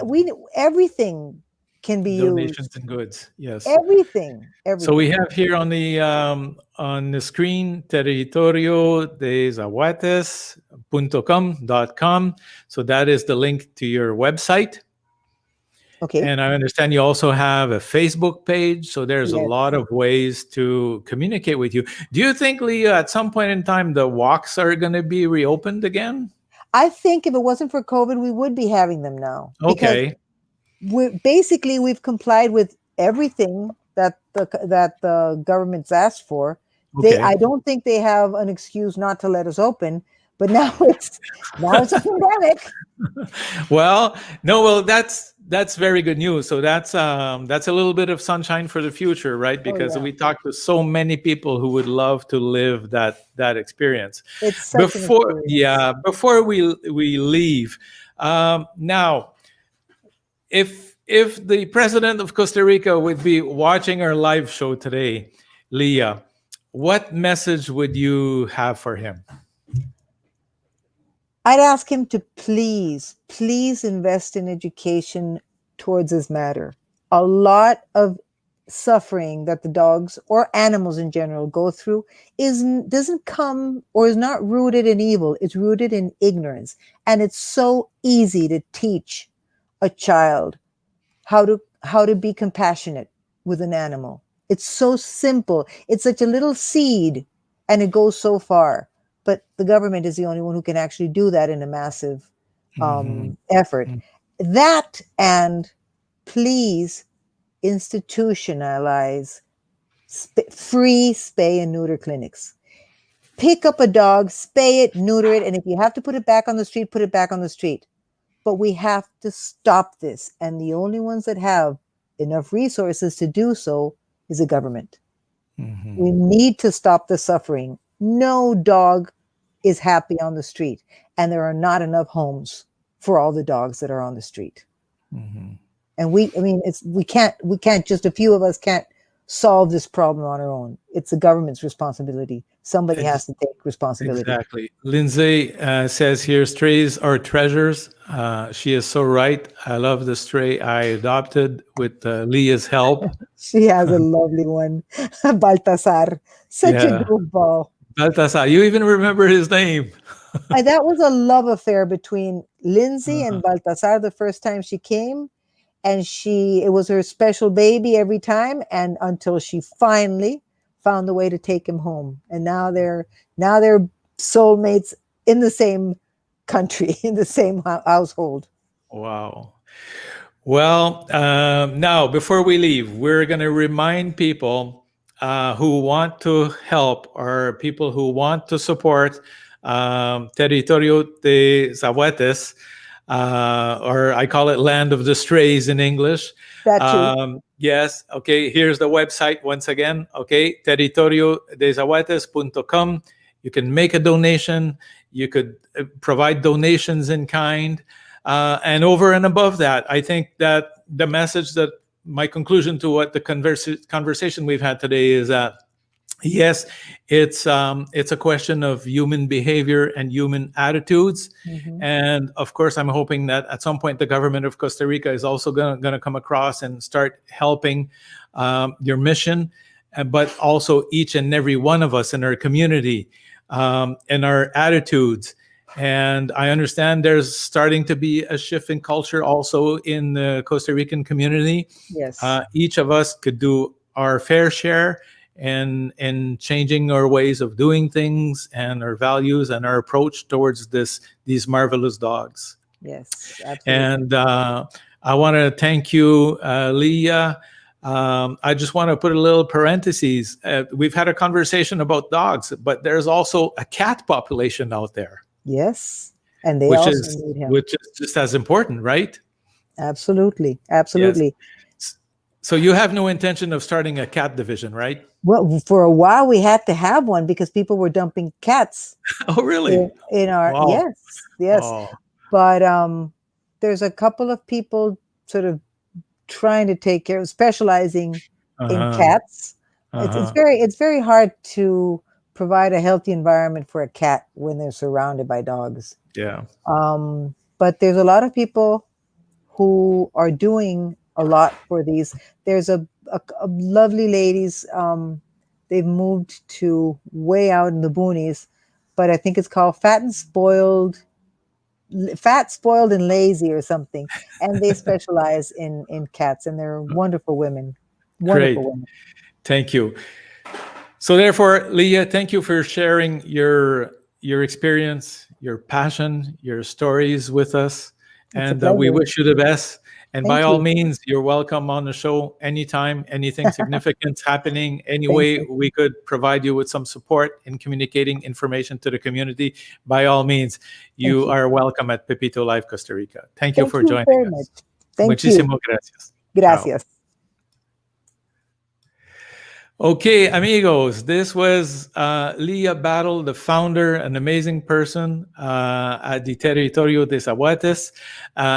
We everything can be Donations used. and goods. Yes. Everything. So we Everything. have here on the screen Territorio De Zaguates.com. So that is the link to your website. Okay. And I understand you also have a Facebook page. So there's a Yes. lot of ways to communicate with you. Do you think, Lya, at some point in time, the walks are going to be reopened again? I think if it wasn't for COVID, we would be having them now, because Okay. we've complied with everything that the government's asked for. Okay. I don't think they have an excuse not to let us open, but now it's a pandemic. Well, no, well, that's very good news. So that's a little bit of sunshine for the future, right? Because yeah. we talked to so many people who would love to live that experience. It's such an experience. Before we leave, now, if the president of Costa Rica would be watching our live show today, Lya, what message would you have for him? I'd ask him to please invest in education towards this matter. A lot of suffering that the dogs or animals in general go through doesn't come or is not rooted in evil. It's rooted in ignorance. And it's so easy to teach a child how to be compassionate with an animal. It's so simple. It's such a little seed and it goes so far. But the government is the only one who can actually do that in a massive effort. That, and please institutionalize free spay and neuter clinics. Pick up a dog, spay it, neuter it, and if you have to put it back on the street, put it back on the street. But we have to stop this. And the only ones that have enough resources to do so is the government. We need to stop the suffering. No dog is happy on the street, and there are not enough homes for all the dogs that are on the street. And we can't just, a few of us can't solve this problem on our own. It's the government's responsibility. Somebody has to take responsibility. Exactly. Lindsay says here, strays are treasures. She is so right. I love the stray I adopted with Lya's help. She has a lovely one, Baltasar. Such a goofball. Baltasar, you even remember his name. That was a love affair between Lindsay and Baltasar the first time she came. And it was her special baby every time, and until she finally found the way to take him home. And now they're soulmates in the same country, in the same household. Wow. Well, now, before we leave, we're going to remind people who want to help, or people who want to support Territorio de Zaguates, or I call it Land of the Strays in English. That too. Yes. Okay. Here's the website once again. Okay. territoriodezaguates.com. You can make a donation. You could provide donations in kind. And over and above that, I think that the message, that my conclusion to what the conversation we've had today is that, yes, it's a question of human behavior and human attitudes. And of course, I'm hoping that at some point the government of Costa Rica is also going to come across and start helping your mission, but also each and every one of us in our community and our attitudes. And I understand there's starting to be a shift in culture also in the Costa Rican community. Yes. Each of us could do our fair share and changing our ways of doing things and our values and our approach towards these marvelous dogs. Yes, absolutely. And I want to thank you, Lya. I just want to put a little parentheses. We've had a conversation about dogs, but there's also a cat population out there, Yes, and they which also is need him. which is just as important, right? Absolutely, Yes. absolutely. So you have no intention of starting a cat division, right? Well, for a while we had to have one because people were dumping cats Oh, really? in our Wow. yes. Oh, But there's a couple of people sort of trying to take care of specializing in uh-huh. cats. It's Uh-huh. it's very hard to provide a healthy environment for a cat when they're surrounded by dogs. Yeah. But there's a lot of people who are doing a lot for these. There's a lovely ladies. They've moved to way out in the boonies, but I think it's called Fat, Spoiled, and Lazy or something. And they specialize in cats, and they're wonderful women. Great. Wonderful women. Thank you. So therefore, Lya, thank you for sharing your experience, your passion, your stories with us. It's a And we pleasure. wish you the best. And by Thank all you. means, you're welcome on the show anytime, anything significant happening, any Thank way you. we could provide you with some support in communicating information to the community. By all means, you you. are welcome at Pepito Live Costa Rica. Thank you Thank for you joining very us. much. Thank you. Muchísimas gracias. Ciao. Gracias. Okay, amigos, this was Lya Battle, the founder, an amazing person at the Territorio De Zaguates.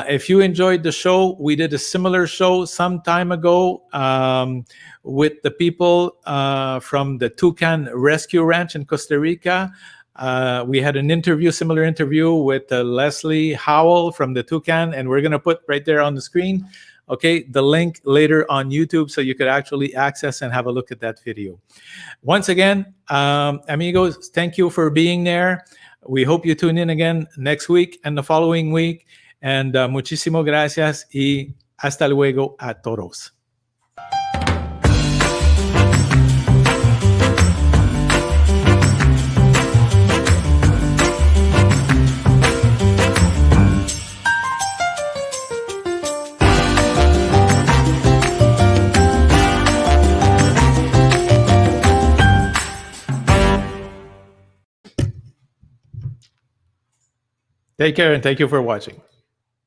If you enjoyed the show, we did a similar show some time ago with the people from the Toucan Rescue Ranch in Costa Rica. We had an interview, similar interview with Leslie Howell from the Toucan, and we're going to put right there on the screen. Okay, the link later on YouTube so you could actually access and have a look at that video. Once again, amigos, thank you for being there. We hope you tune in again next week and the following week. And muchísimo gracias y hasta luego a todos. Take care and thank you for watching.